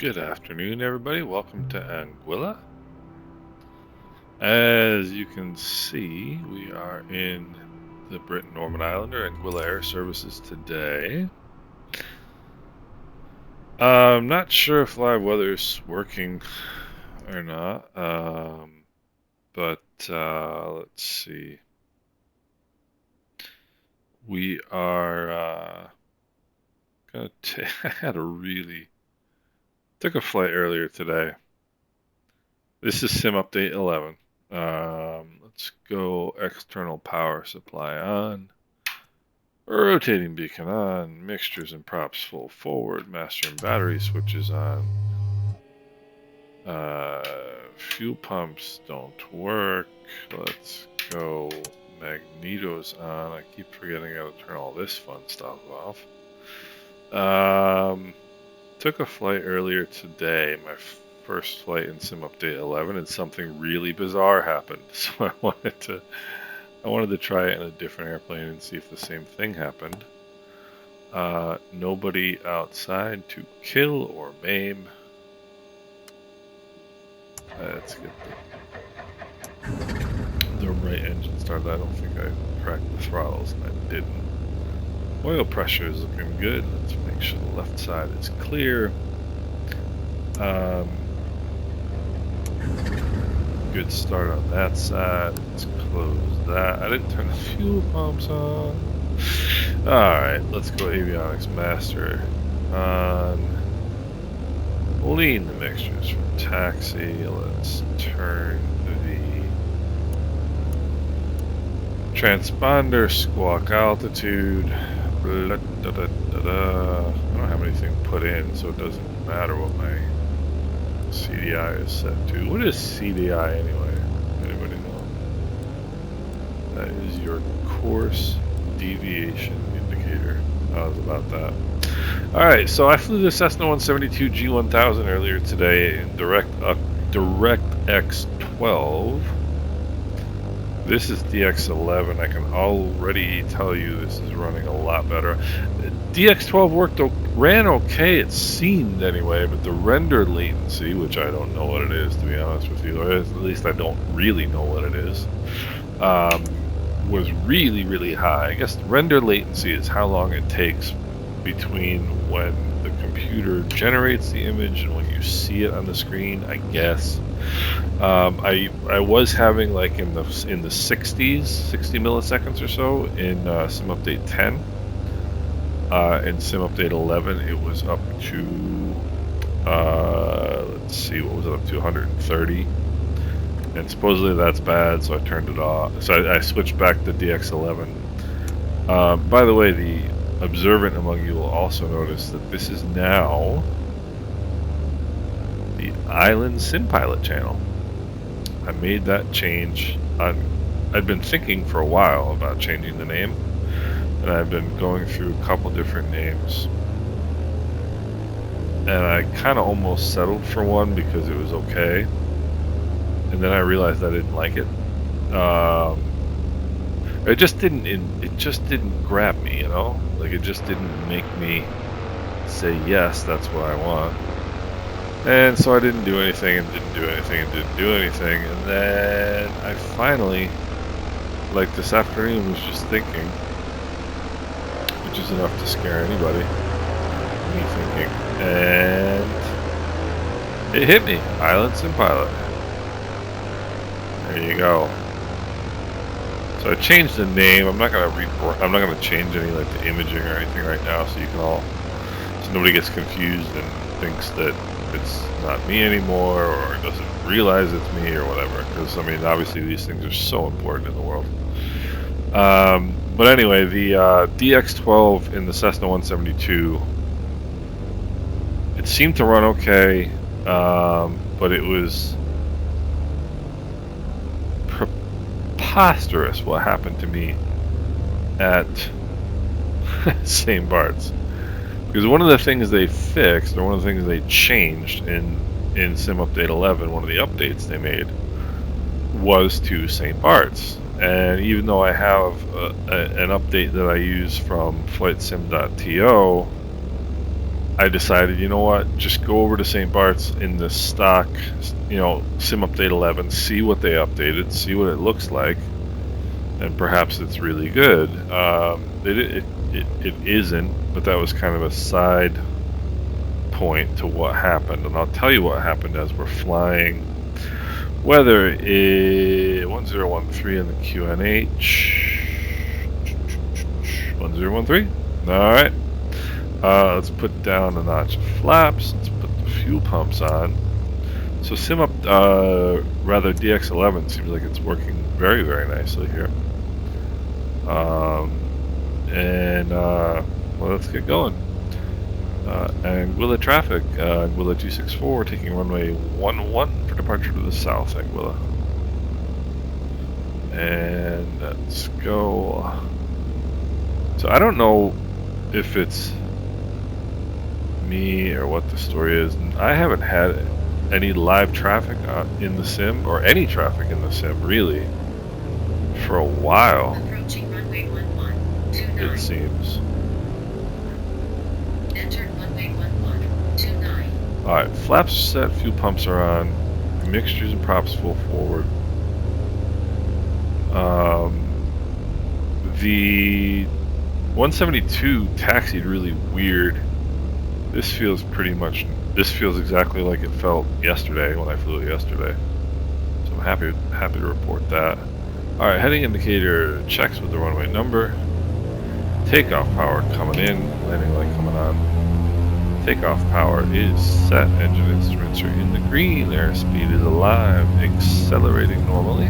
Good afternoon, everybody. Welcome to Anguilla. As you can see, we are in the Britten Norman Islander, Anguilla Air Services today. I'm not sure if live weather's working or not, but let's see. We are gonna took a flight earlier today. This is Sim Update 11. Let's go external power supply on, rotating beacon on, mixtures and props full forward, master and battery switches on, fuel pumps don't work. Let's go magnetos on. I keep forgetting how to turn all this fun stuff off. Took a flight earlier today, my first flight in Sim Update 11, and something really bizarre happened. So I wanted to try it in a different airplane and see if the same thing happened. Nobody outside to kill or maim. Let's get the right engine started. I don't think I cracked the throttles, and I didn't. Oil pressure is looking good. Let's make sure the left side is clear. Good start on that side. Let's close that. I didn't turn the fuel pumps on. Alright, let's go avionics master on. Lean the mixtures from taxi. Let's turn the transponder squawk altitude. I don't have anything put in, so it doesn't matter what my CDI is set to. What is CDI anyway? Anybody know? That is your course deviation indicator. I was about that. Alright, so I flew the Cessna 172 G1000 earlier today in DirectX12. This is DX11. I can already tell you this is running a lot better. DX12 ran okay, it seemed anyway, but the render latency, which I don't know what it is, to be honest with you, or at least I don't really know what it is, was really, really high. I guess render latency is how long it takes between when the computer generates the image and when you see it on the screen, I guess. I was having like in the 60s, 60 milliseconds or so in Sim Update 10. In Sim Update 11, it was up to let's see, what was it up to? 130. And supposedly that's bad, so I turned it off. So I switched back to DX11. By the way, the observant among you will also notice that this is now the Island Sim Pilot channel. I made that change. I'd been thinking for a while about changing the name, and I've been going through a couple different names, and I kind of almost settled for one because it was okay, and then I realized I didn't like it. It just didn't grab me, you know? Like, it just didn't make me say, yes, that's what I want. And so I didn't do anything, and didn't do anything, and didn't do anything. And then I finally, like this afternoon, was just thinking, which is enough to scare anybody, me thinking. And it hit me, Island Sim Pilot. There you go. So I changed the name. I'm not gonna change any like the imaging or anything right now, so so nobody gets confused and thinks that it's not me anymore or doesn't realize it's me or whatever. Because I mean, obviously these things are so important in the world. But anyway, the DX12 in the Cessna 172, it seemed to run okay, but it was preposterous what happened to me at St. Barts. Because one of the things they fixed, or one of the things they changed in Sim Update 11, one of the updates they made, was to St. Barts. And even though I have an update that I use from flightsim.to, I decided, you know what, just go over to St. Bart's in the stock, you know, Sim Update 11, see what they updated, see what it looks like, and perhaps it's really good. It isn't, but that was kind of a side point to what happened, and I'll tell you what happened as we're flying. Weather is 1013 in the QNH. 1013. All right. Let's put down a notch of flaps. Let's put the fuel pumps on. So rather DX11 seems like it's working very, very nicely here. Well, let's get going. Anguilla traffic, Anguilla 264, taking runway 11 for departure to the south, Anguilla. And let's go. So I don't know if it's me or what the story is. I haven't had any live traffic in the sim, or any traffic in the sim, really, for a while. Approaching runway 1129. It seems. Entered runway 1129. Alright, flaps set, fuel pumps are on, mixtures and props full forward. The 172 taxied really weird. This feels exactly like it felt yesterday when I flew it yesterday. So I'm happy to report that. Alright, heading indicator checks with the runway number. Takeoff power coming in, landing light coming on. Takeoff power is set, engine instruments are in the green, airspeed is alive, accelerating normally.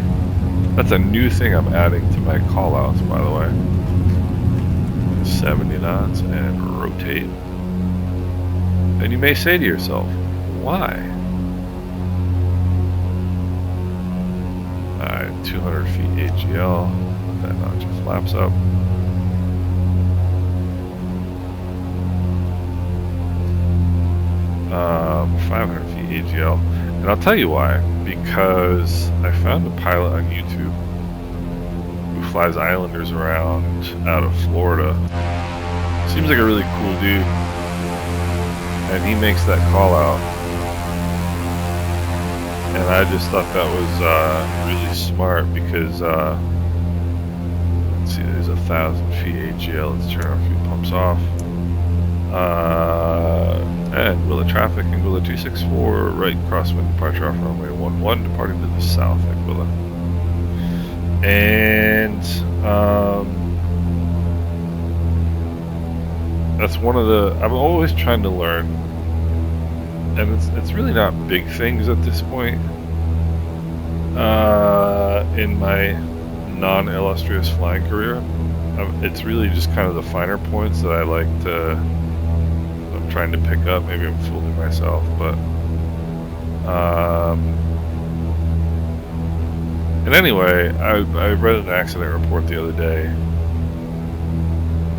That's a new thing I'm adding to my callouts, by the way. 70 knots and rotate. And you may say to yourself, why? Alright, 200 feet AGL, put that notch of flaps up. 500 feet AGL. And I'll tell you why. Because I found a pilot on YouTube who flies Islanders around out of Florida. Seems like a really cool dude. And he makes that call out. And I just thought that was really smart because, let's see, there's 1,000 feet AGL. Let's turn our fuel pumps off. Anguilla traffic, Anguilla 264, right crosswind departure off runway 11, departing to the south, Anguilla. And that's one of the, I'm always trying to learn, and it's really not big things at this point in my non-illustrious flying career. It's really just kind of the finer points that I like to, I'm trying to pick up. Maybe I'm fooling myself, but and anyway, I read an accident report the other day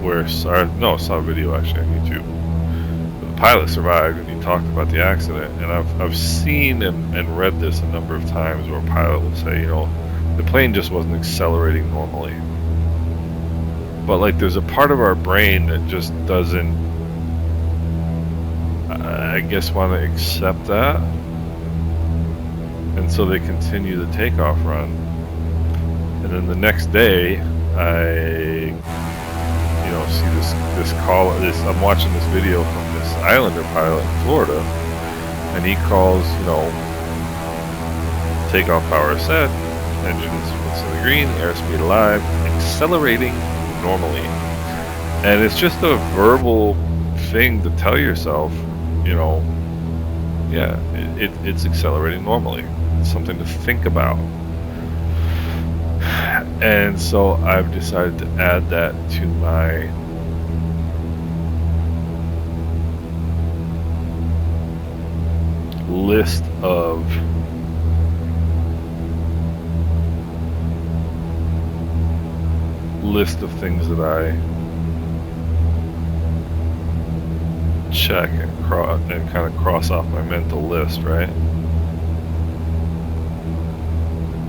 where, saw a video actually on YouTube. The pilot survived and he talked about the accident, and I've seen and read this a number of times where a pilot will say, you know, the plane just wasn't accelerating normally. But like, there's a part of our brain that just doesn't, I guess, want to accept that, and so they continue the takeoff run. And then the next day, I, you know, see this call. I'm watching this video from this Islander pilot in Florida, and he calls, you know, takeoff power set, engine instruments in the green, airspeed alive, accelerating normally. And it's just a verbal thing to tell yourself, you know, yeah, it's accelerating normally. It's something to think about. And so I've decided to add that to my list of things that I check and kind of cross off my mental list, right?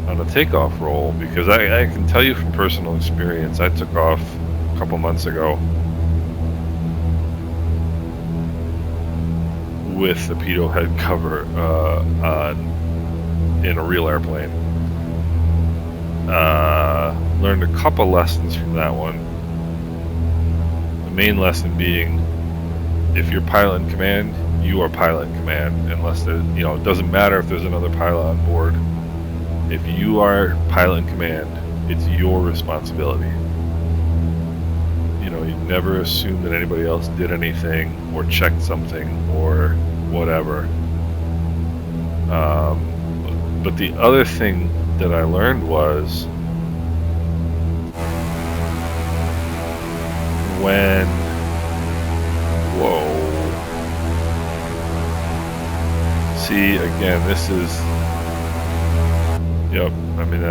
On a takeoff roll, because I can tell you from personal experience, I took off a couple months ago with the pitot head cover in a real airplane. Learned a couple lessons from that one. The main lesson being, if you're pilot in command, you are pilot in command, unless there, it doesn't matter if there's another pilot on board. If you are pilot in command, it's your responsibility. You never assume that anybody else did anything or checked something or whatever. But the other thing that I learned was when, see, again, this is, yep, I mean,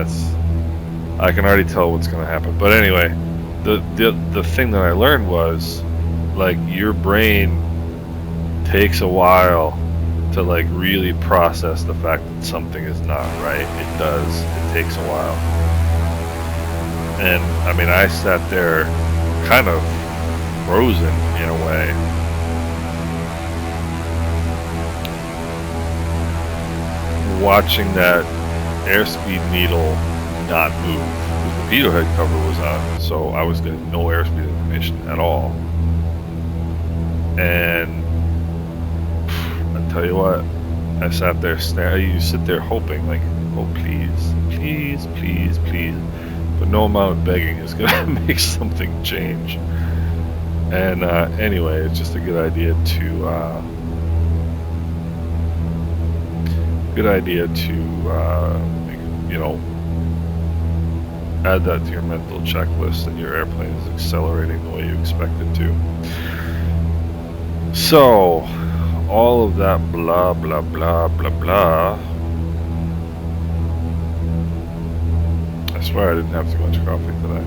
I can already tell what's going to happen. But anyway, the thing that I learned was, like, your brain takes a while to, like, really process the fact that something is not right. It does. It takes a while. And, I mean, I sat there kind of frozen in a way. Watching that airspeed needle not move. The pitot head cover was on, so I was getting no airspeed information at all. And I tell you what, I sat there you sit there hoping, like, oh please, please, please, please. But no amount of begging is gonna make something change. And anyway, it's just a good idea to add that to your mental checklist that your airplane is accelerating the way you expect it to. So, all of that blah, blah, blah, blah, blah. I swear I didn't have too much coffee today.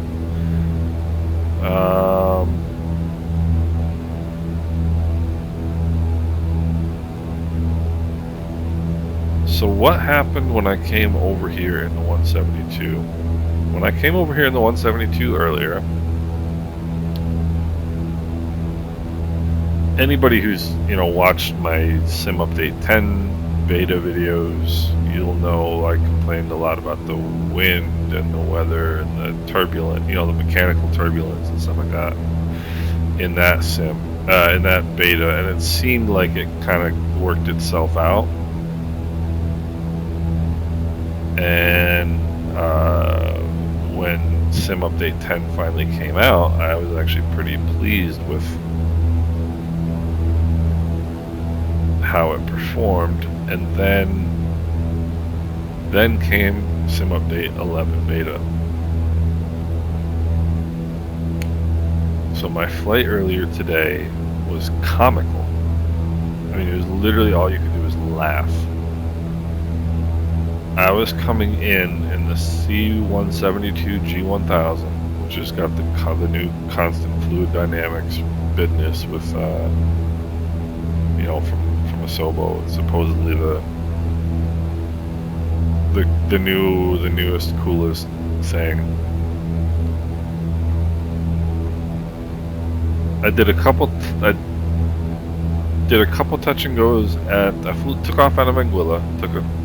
So what happened when I came over here in the 172? When I came over here in the 172 earlier, anybody who's, watched my Sim Update 10 beta videos, you'll know I complained a lot about the wind and the weather and the turbulent, the mechanical turbulence and stuff like that in that sim, in that beta, and it seemed like it kind of worked itself out. And when Sim Update 10 finally came out, I was actually pretty pleased with how it performed. And then came Sim Update 11 beta. So my flight earlier today was comical. I mean, it was literally all you could do was laugh. I was coming in the C172 G1000, which has got the new constant fluid dynamics business with, from Asobo. It's supposedly the newest, coolest thing. I did a couple touch and goes at. Took off out of Anguilla.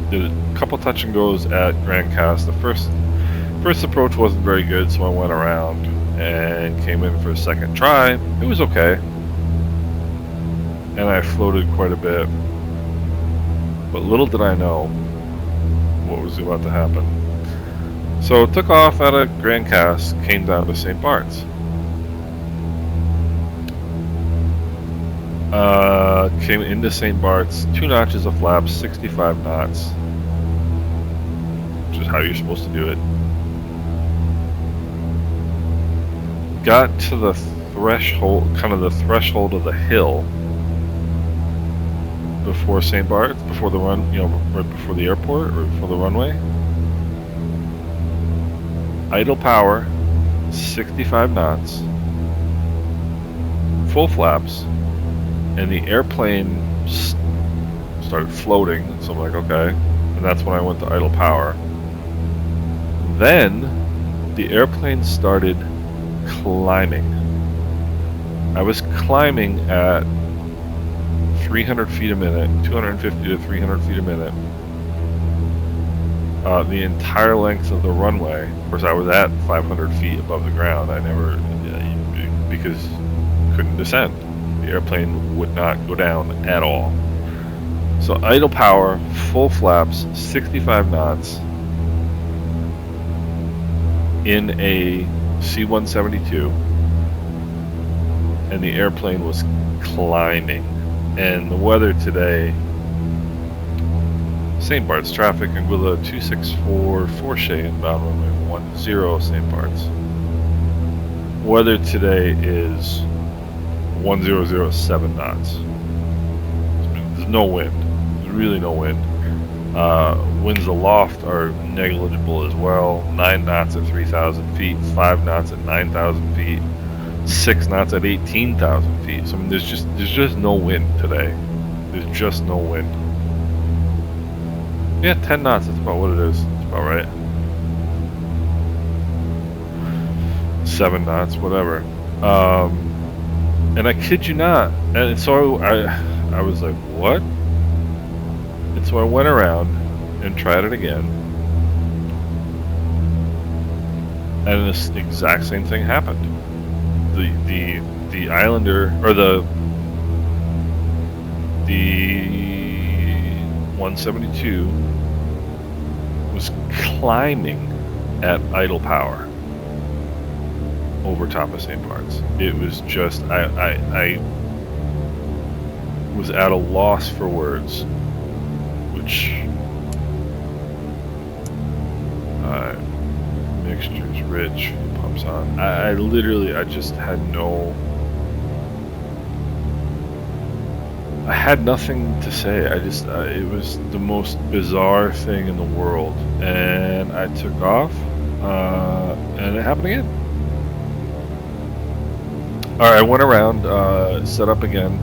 Did a couple touch and goes at Grand Cast. The first approach wasn't very good, so I went around and came in for a second try. It was okay, and I floated quite a bit. But little did I know what was about to happen. So took off out of Grand Cast, came down to St. Barts. Came into St. Barts, 2 notches of flaps, 65 knots, which is how you're supposed to do it. Got to the threshold, kind of the threshold of the hill before St. Barts, before the run, right before the airport or before the runway. Idle power, 65 knots, full flaps. And the airplane started floating, so I'm like, okay. And that's when I went to idle power. Then the airplane started climbing. I was climbing at 300 feet a minute, 250 to 300 feet a minute. The entire length of the runway. Of course, I was at 500 feet above the ground. I never, because couldn't descend. The airplane would not go down at all. So idle power, full flaps, 65 knots in a C-172, and the airplane was climbing. And the weather today, St. Bart's traffic, Anguilla 264, Forche inbound runway 10, St. Bart's. Weather today is 1007 knots. There's no wind. There's really no wind. Winds aloft are negligible as well. 9 knots at 3,000 feet, 5 knots at 9,000 feet, 6 knots at 18,000 feet. So I mean, there's just no wind today. There's just no wind. Yeah, 10 knots. That's about what it is. That's about right. 7 knots, whatever. And I kid you not. And so I was like, what? And so I went around and tried it again. And this exact same thing happened. The Islander, or the 172 was climbing at idle power over top of St. Bart's. It was just, I was at a loss for words, which mixtures rich, pumps on. I literally, I just had no, I had nothing to say. I just, it was the most bizarre thing in the world. And I took off, and it happened again. Alright, I went around, set up again.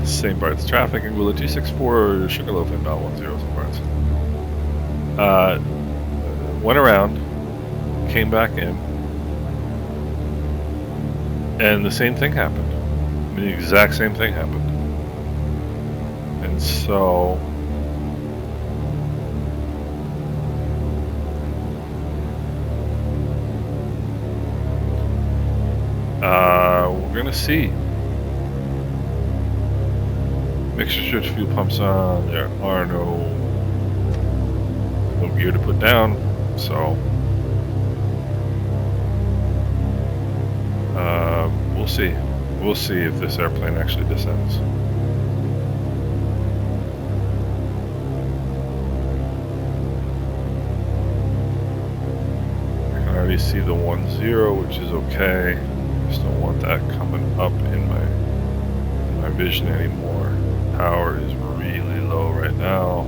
St. Bart's traffic, Anguilla 264, Sugarloaf inbound 10, St. Bart's. Went around, came back in, and the same thing happened. I mean, the exact same thing happened. And so we're gonna see. Mixture switch, fuel pumps on. There are no gear to put down, so we'll see. We'll see if this airplane actually descends. I can already see the 10, which is okay. Just don't want that coming up in my vision anymore. Power is really low right now.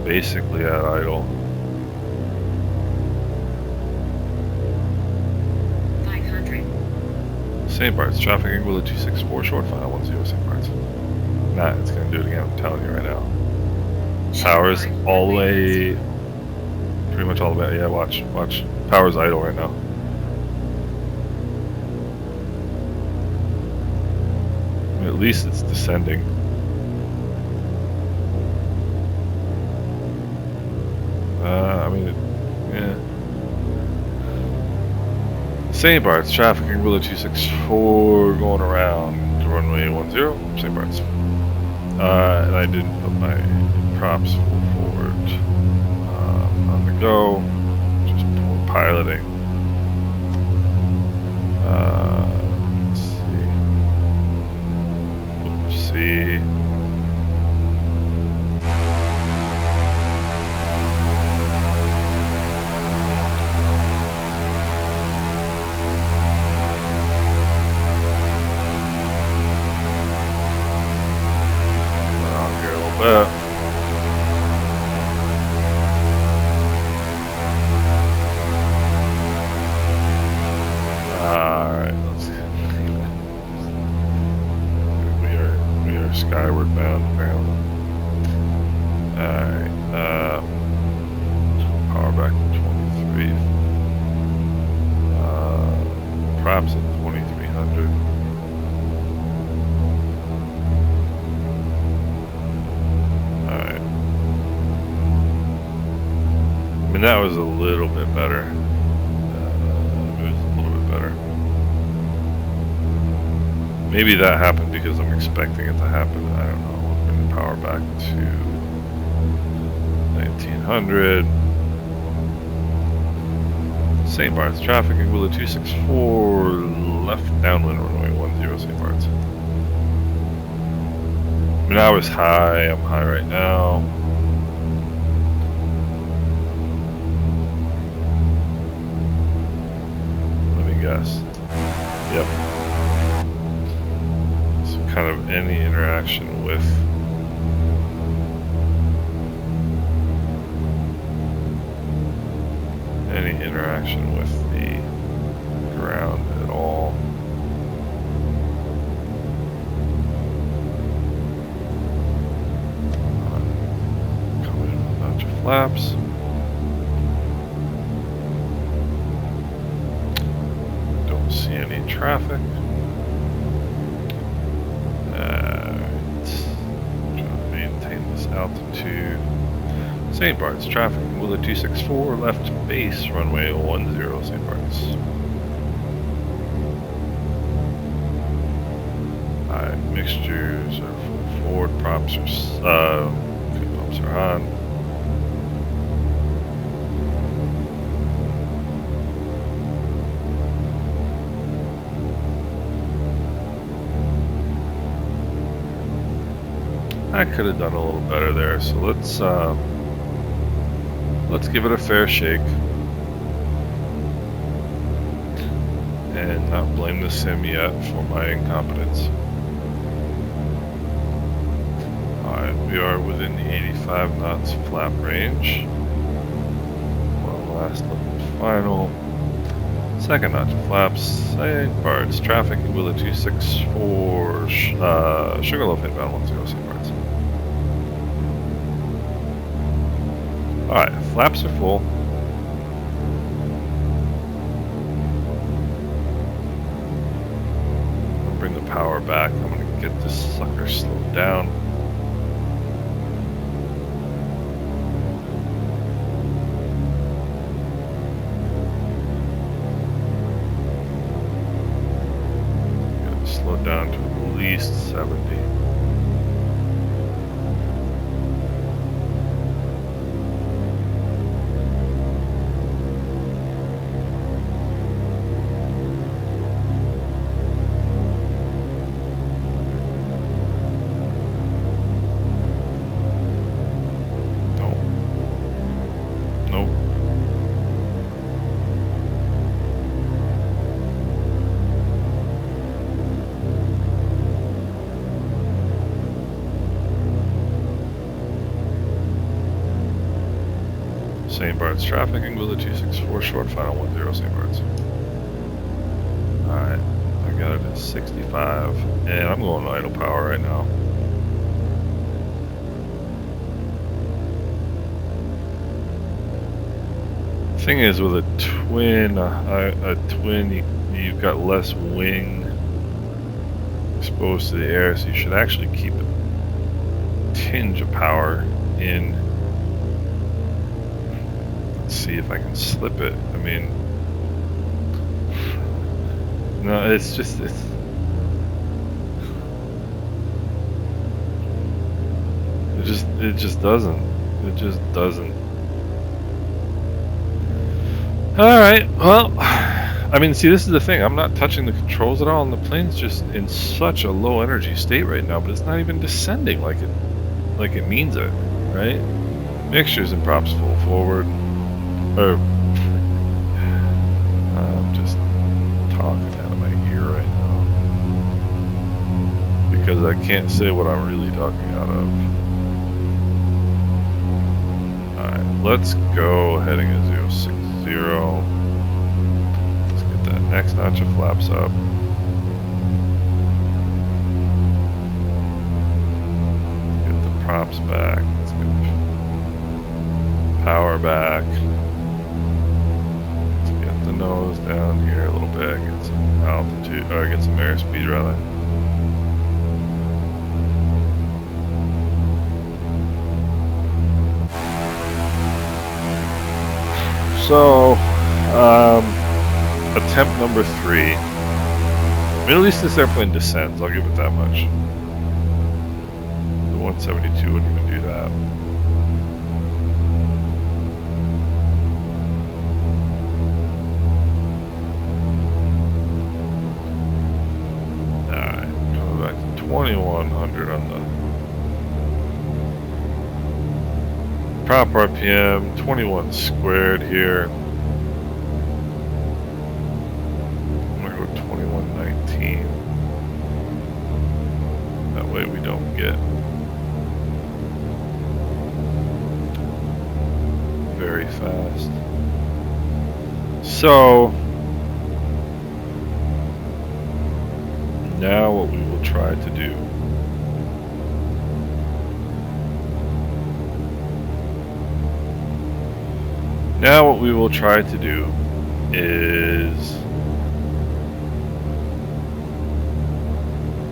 Basically at idle. 500. St. Bart's traffic, Anguilla 264, short final 10, St. Bart's. Nah, it's gonna do it again. I'm telling you right now. Power's all the way, pretty much all the way. Yeah, watch. Power's idle right now. I mean, at least it's descending. I mean, yeah. St. Bart's traffic, Anguilla 264, going around the runway 10, St. Bart's. And I didn't put my props full forward on the go, just piloting. Let's see. Alright, let's see. We are skyward bound apparently. Alright, power back to 23. Props at 2300. better. Maybe it's a little bit better. Maybe that happened because I'm expecting it to happen. I don't know. I'll bring the power back to 1900. St. Barts traffic, Anguilla 264, left downwind runway 10 St. Barts. I mean, I was high, I'm high right now. Let me guess. Yep. So kind of any interaction with the ground at all. Coming in with a bunch of flaps. Don't see any traffic. Trying to maintain this altitude. St. Barts traffic, Anguilla 264, left base, runway 10 St. Barts. Alright, mixtures are full forward, props are on. I could have done a little better there, so let's give it a fair shake and not blame the sim yet for my incompetence. Alright, we are within the 85 knots flap range. One last look at final. Second notch of flaps, St. Barts traffic, Anguilla 264, Sugarloaf inbound 10 St. Barts. Alright, flaps are full. I'll bring the power back. I'm going to get this sucker slowed down. Get it slowed down to at least 70. St. Barts traffic, Anguilla 264, short final 10 St. Barts. Alright, I got it at 65, and I'm going idle power right now. Thing is, with a twin, you've got less wing exposed to the air, so you should actually keep a tinge of power in. See if I can slip it. I mean, no, it just doesn't. It just doesn't. All right. Well, I mean, see, this is the thing. I'm not touching the controls at all, and the plane's just in such a low energy state right now. But it's not even descending like it means it, right? Mixtures and props full forward. I'm just talking out of my ear right now because I can't say what I'm really talking out of. Alright, let's go heading at 060. Let's get that next notch of flaps up. Get the props back. Let's get the power back. The nose down here a little bit, get some altitude, or get some airspeed rather. So, attempt number 3. I mean, at least this airplane descends, I'll give it that much. The 172 wouldn't even do that. Alright, coming back to 2100 on the prop RPM, 21 squared here. I'm gonna go 2119. That way we don't get very fast. So now what we will try to do is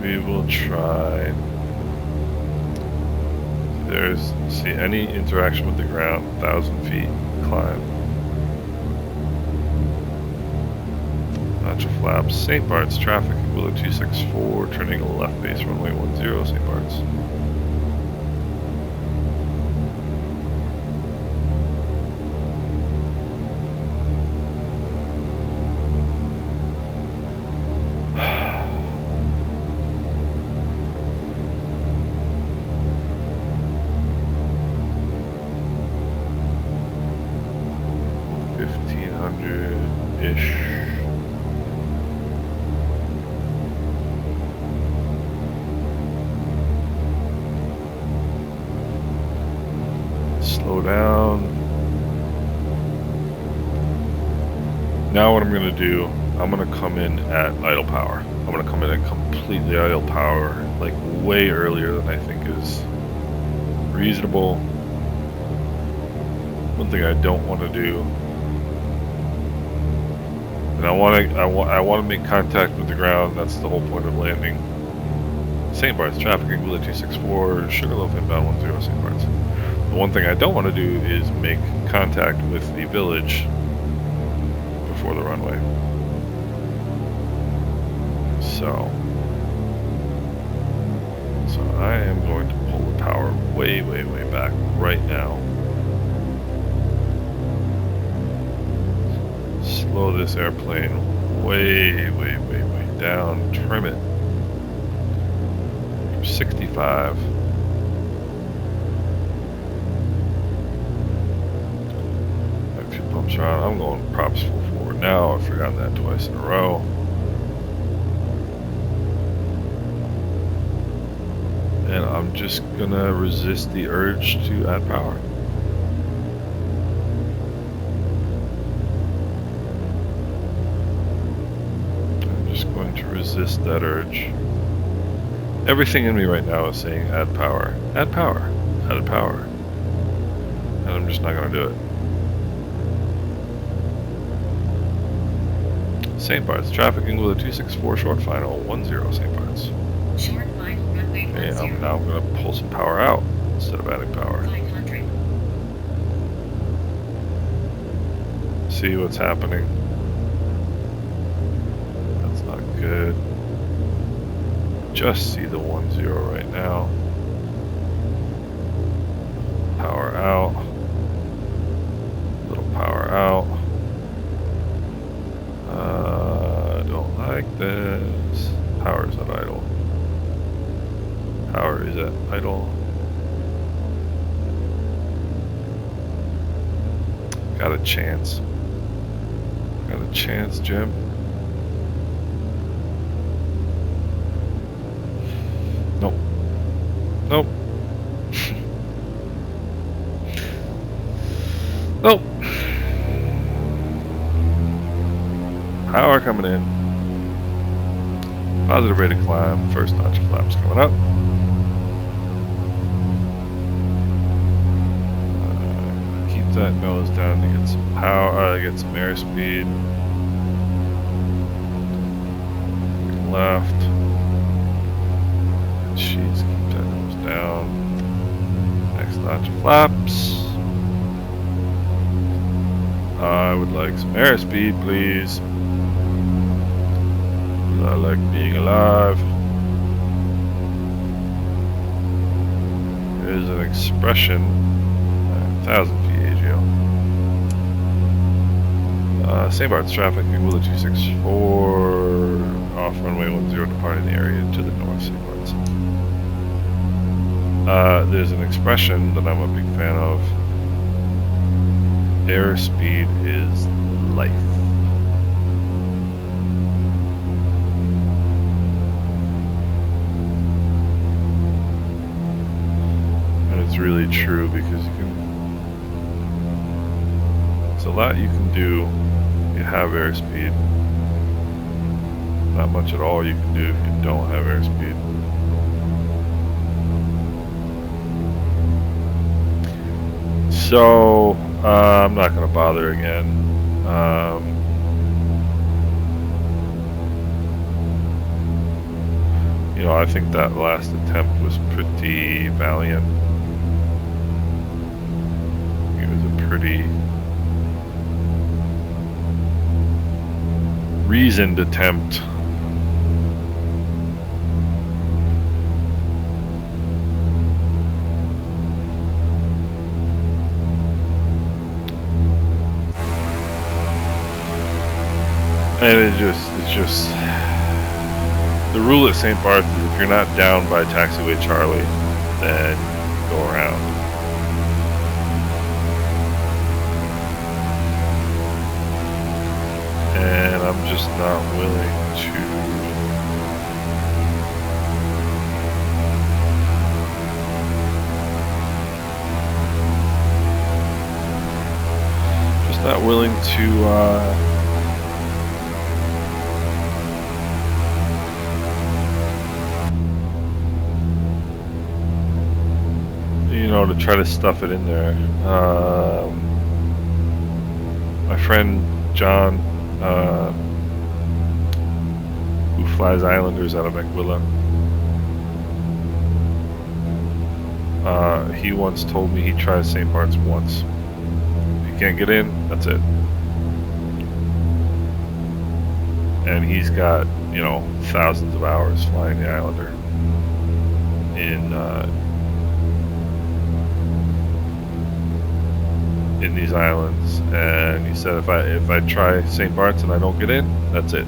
we will try, see any interaction with the ground, 1,000 feet climb. Notch flaps, St. Barts, traffic, Willow 264, turning a left base, runway 10, St. Barts. Slow down. Now what I'm going to do, I'm going to come in at idle power. I'm going to come in at completely idle power, like way earlier than I think is reasonable. One thing I don't want to do, and I want to make contact with the ground. That's the whole point of landing. St. Barts, traffic, Anguilla 264, Sugarloaf inbound 10, St. Barts. The one thing I don't want to do is make contact with the village before the runway. So I am going to pull the power way back right now. Slow this airplane way down, trim it. 65. A few bumps around. I'm going props full forward now. I've forgotten that twice in a row. And I'm just gonna resist the urge to add power. I'm just going to resist that urge. Everything in me right now is saying add power, add power, add power. And I'm just not going to do it. St. Barts, traffic Anguilla 264, short final 10, St. Barts. Short final runway 10. And I'm now going to pull some power out instead of adding power. 500. See what's happening. That's not good. Just see the 10 right now. Power out. Little power out. I don't like this. Power is at idle. Power is at idle. Got a chance. Got a chance, Jim. Nope. Nope. Nope. Power coming in. Positive rate of climb. First notch of flaps coming up. Keep that nose down to get some power, get some airspeed. Left. Sheets, keep that nose down. Next notch of flaps. I would like some airspeed, please. I like being alive. There's an expression. 1,000 feet AGL. St. Barts traffic, Willa 264, off runway 10, departing the area to the north, St. Barts. There's an expression that I'm a big fan of. Airspeed is life. And it's really true because there's a lot you can do. You have airspeed. Not much at all you can do if you don't have airspeed. So I'm not going to bother again. You know, I think that last attempt was pretty valiant. It was a pretty reasoned attempt. And it's just the rule at St. Barts is if you're not down by taxiway Charlie, then go around. And I'm just not willing to you know, to try to stuff it in there. My friend John, who flies Islanders out of Aquila, he once told me he tried St. Barts once. If you can't get in, that's it. And he's got, you know, thousands of hours flying the Islander in these islands, and he said if I try St. Barts and I don't get in, that's it.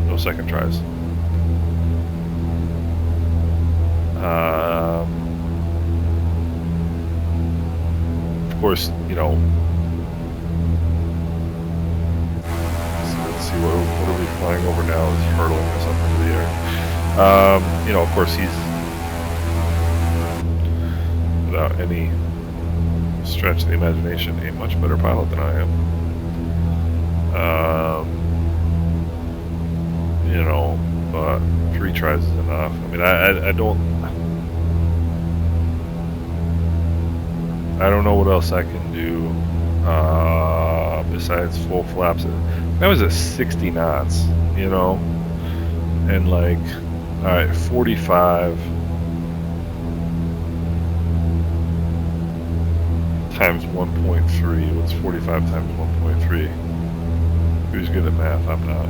No second tries. Of course, you know. Let's see, what are we flying over now? It's hurtling us up into the air. You know, of course, he's without any stretch of the imagination a much better pilot than I am. You know, but 3 tries is enough. I mean, I don't know what else I can do besides full flaps. That was at 60 knots, you know, and like, all right, 45 times 1.3. What's 45 times 1.3? Who's good at math? I'm not.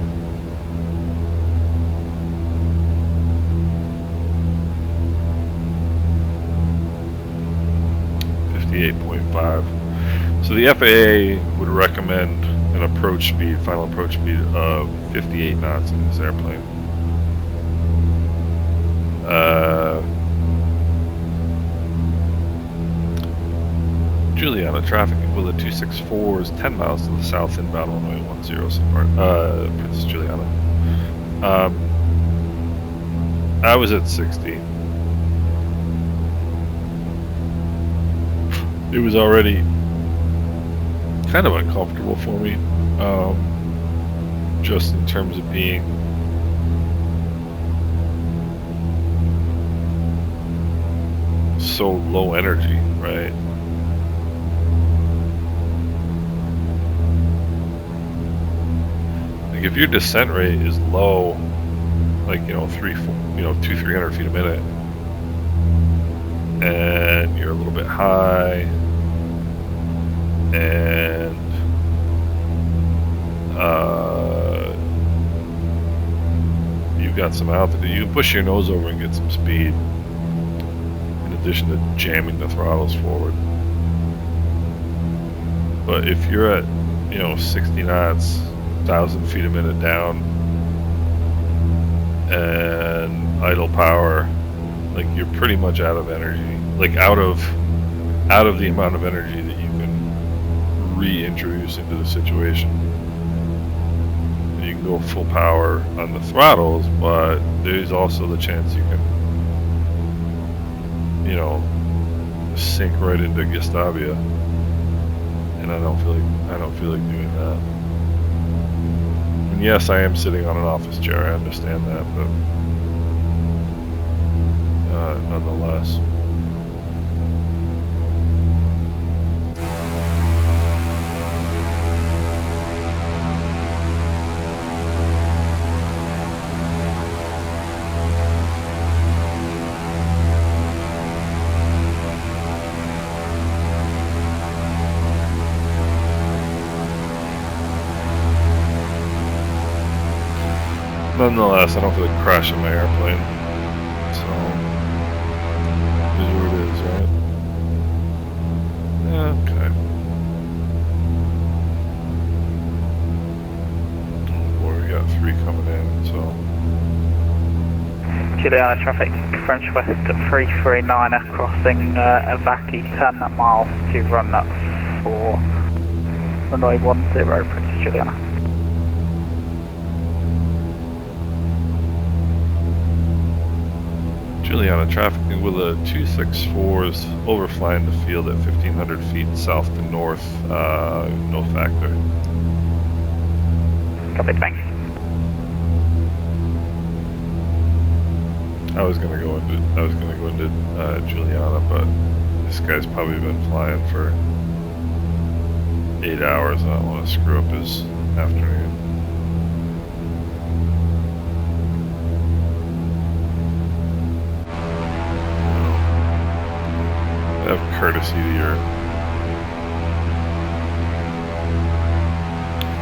.5. So the FAA would recommend an approach speed, final approach speed of 58 knots in this airplane. Juliana traffic in Willa 264 is 10 miles to the south inbound runway 10, St. Barts, Princess Juliana. I was at 60. It was already kind of uncomfortable for me, just in terms of being so low energy, right? Like if your descent rate is low, like, you know, 200-300 feet a minute, and you're a little bit high, and you've got some altitude. You can push your nose over and get some speed, in addition to jamming the throttles forward. But if you're at, 60 knots, 1,000 feet a minute down, and idle power, like you're pretty much out of energy, like out of the amount of energy that you can reintroduce into the situation. You can go full power on the throttles, but there's also the chance you can, sink right into Gustavia, and I don't feel like doing that. And yes, I am sitting on an office chair. I understand that, but nonetheless. Nonetheless, I don't feel like crashing my airplane. So, it is what it is, right? Yeah, okay. Oh boy, we got 3 coming in, so. Juliana traffic, French West 339er crossing Avaki 10 miles to run up for runway 10, British Juliana. Juliana trafficking with a 264s overflying the field at 1,500 feet south to north, no factor. Copy, thanks. I was gonna go into Juliana, but this guy's probably been flying for 8 hours, and I don't want to screw up his afternoon. Have courtesy to your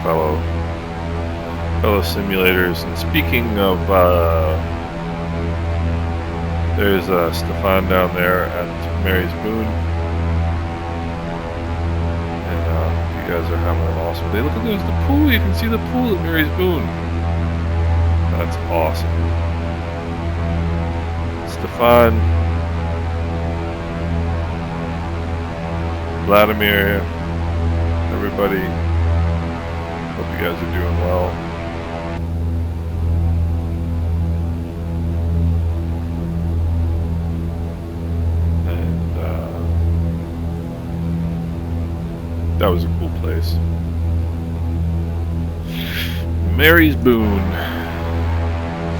fellow simulators. And speaking of, there's Stefan down there at Mary's Boon, and you guys are having an awesome day. Look, there's the pool. You can see the pool at Mary's Boon. That's awesome. Stefan, Vladimir, everybody, hope you guys are doing well. And that was a cool place. Mary's Boon.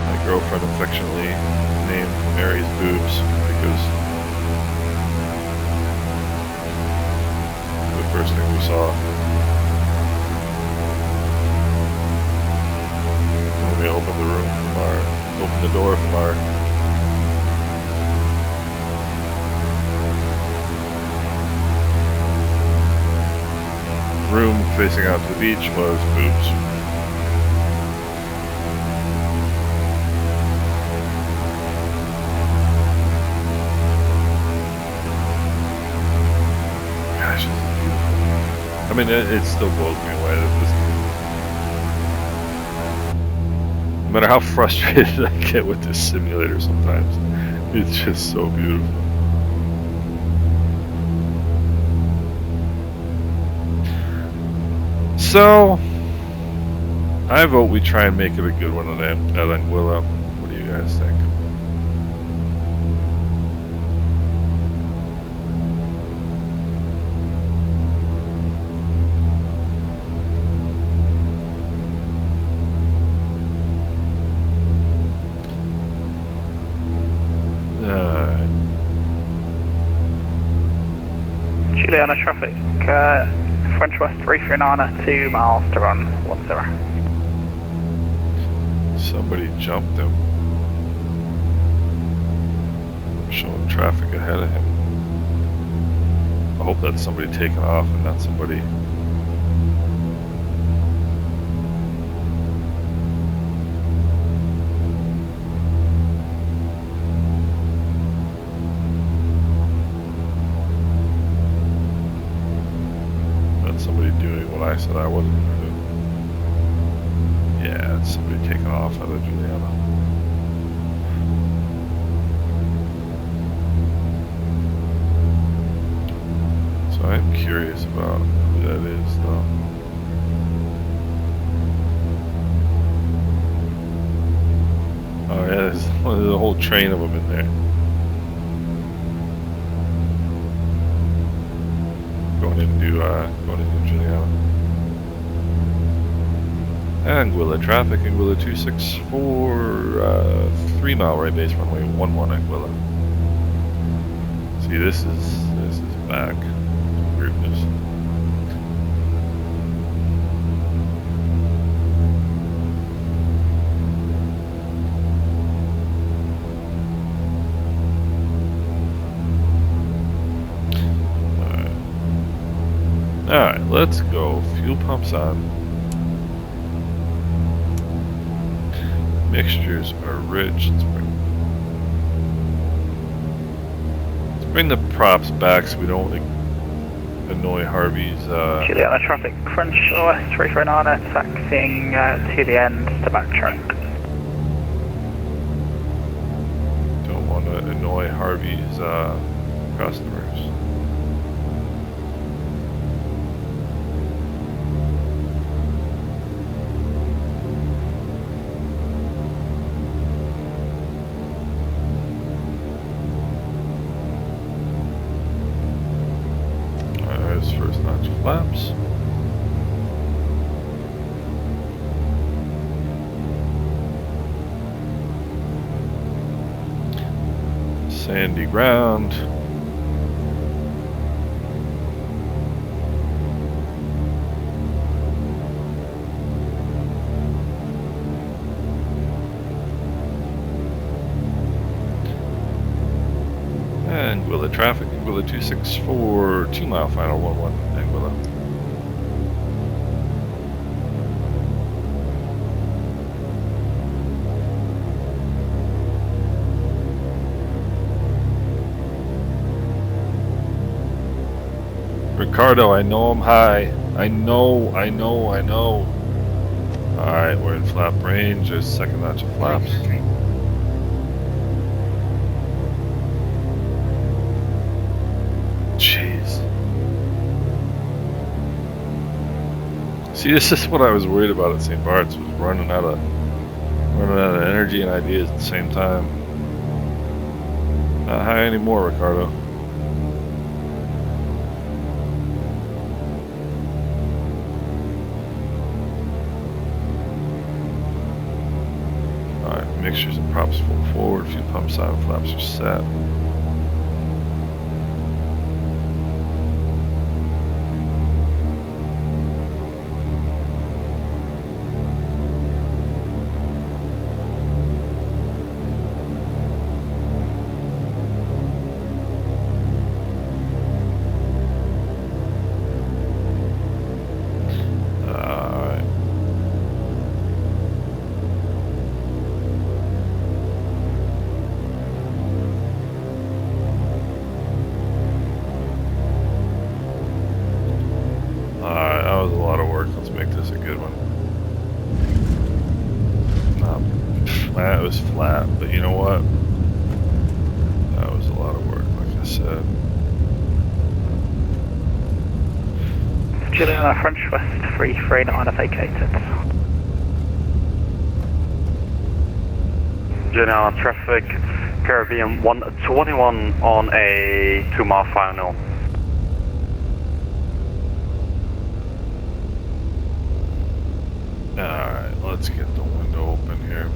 My girlfriend affectionately named Mary's Boobs because first thing we saw when we opened the door from our room facing out to the beach was boobs. Gosh, I mean, it still blows me away that no matter how frustrated I get with this simulator sometimes, it's just so beautiful. So, I vote we try and make it a good one at Anguilla. What do you guys think? Juliana traffic, French West 339er, 2 miles to run, 10. Somebody jumped him. Showing traffic ahead of him. I hope that's somebody taking off and not somebody I said I wasn't gonna do. Yeah, it's somebody taking off out of Juliana. So I'm curious about who that is, though. Oh yeah, there's a whole train of them in there. Going into Juliana. Anguilla traffic, Anguilla 264, 3 mile right base runway 11 Anguilla. See, this is back. Weirdness. Alright, let's go. Fuel pumps on. Mixtures are rich. Let's bring the props back so we don't annoy Harvey's. Juliana traffic, French OS 339, taxiing to the end to backtrack. Don't want to annoy Harvey's customers. First notch flaps. Sandy ground. Anguilla traffic, Anguilla 264, 2 mile final 11 Anguilla. Ricardo, I know I'm high. I know. Alright, we're in flap range. There's second notch of flaps. Jeez. See, this is what I was worried about at St. Barts, was running out of energy and ideas at the same time. Not high anymore, Ricardo. Alright, mixtures and props full forward, few pumps on, flaps are set. That was a lot of work. Let's make this a good one. That was flat, but you know what? That was a lot of work, like I said. Juliana French West 339 vacated. Juliana traffic, Caribbean 121 on a 2 mile final. Alright, let's get the window open here.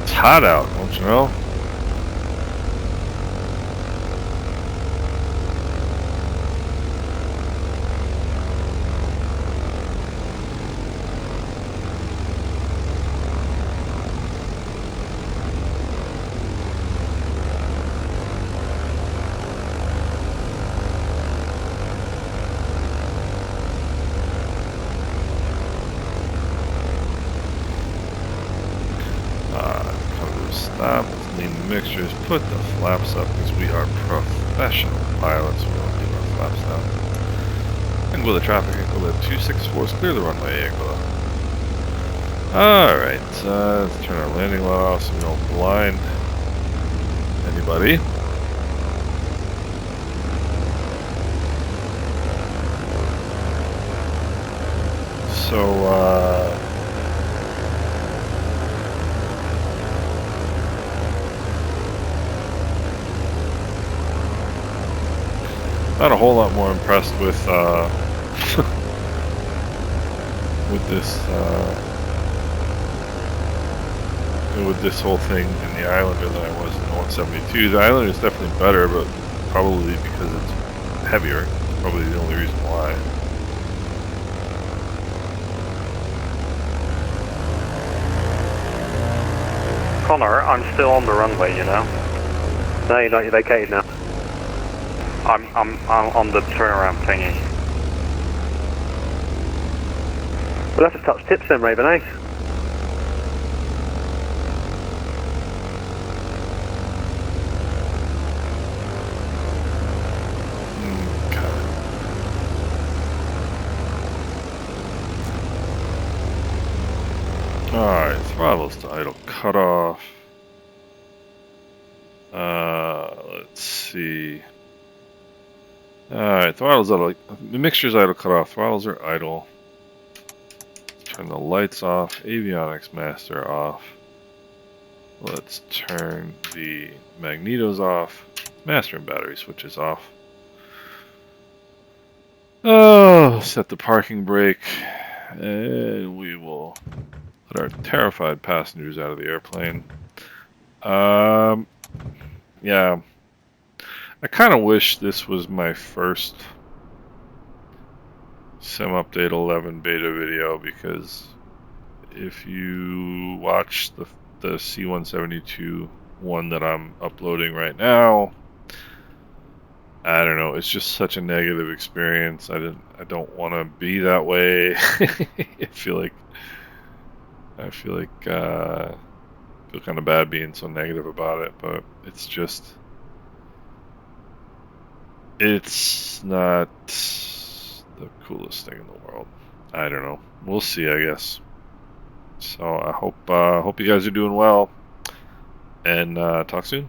It's hot out, don't you know? Stop, clean the mixtures, put the flaps up because we are professional pilots. We don't leave our flaps down. Anguilla traffic, Anguilla 264 is clear the runway, Anguilla. Alright, let's turn our landing light off so we don't blind anybody. So, not a whole lot more impressed with with this whole thing in the Islander than I was in the 172. The Islander is definitely better, but probably because it's heavier. It's probably the only reason why. Connor, I'm still on the runway, you know. No, you're not. You're vacated now. I'm on the turnaround thingy. We'll have to touch tips then, Raven, eh? Alright, throttles to idle cutoff. Let's see. Alright, throttles idle. The mixture's idle cutoff. Throttles are idle. Turn the lights off. Avionics master off. Let's turn the magnetos off. Master and battery switches off. Oh, set the parking brake. And we will let our terrified passengers out of the airplane. Yeah. I kind of wish this was my first Sim Update 11 beta video, because if you watch the C172 one that I'm uploading right now, I don't know, it's just such a negative experience. I don't want to be that way. I feel kind of bad being so negative about it, but it's not the coolest thing in the world. I don't know. We'll see, I guess. So I hope you guys are doing well, and talk soon.